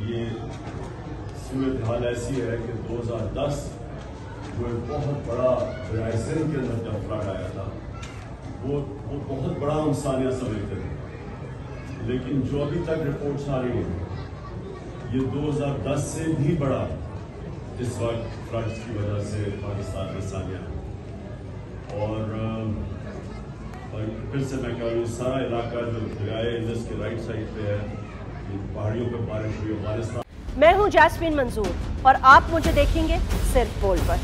ये सूरत हाल ऐसी है कि 2010 जो एक बहुत बड़ा रायसेन के अंदर जब फ्लड आया था वो बहुत बड़ा हम सानिया समझते थे, लेकिन जो अभी तक रिपोर्ट्स आ रही हैं ये 2010 से भी बड़ा इस वक्त फ्लड्स की वजह से पाकिस्तान में सानिया है। और फिर से मैं कह रहा हूँ सारा इलाका जो दरियाए इंडस के राइट साइड पे है, पहाड़ियों पर बारिश हुई अफगानिस्तान। मैं हूं जैस्मीन मंजूर और आप मुझे देखेंगे सिर्फ बोल पर।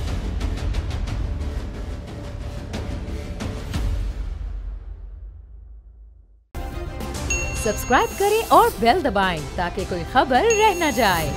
सब्सक्राइब करें और बेल दबाएं ताकि कोई खबर रह न जाए।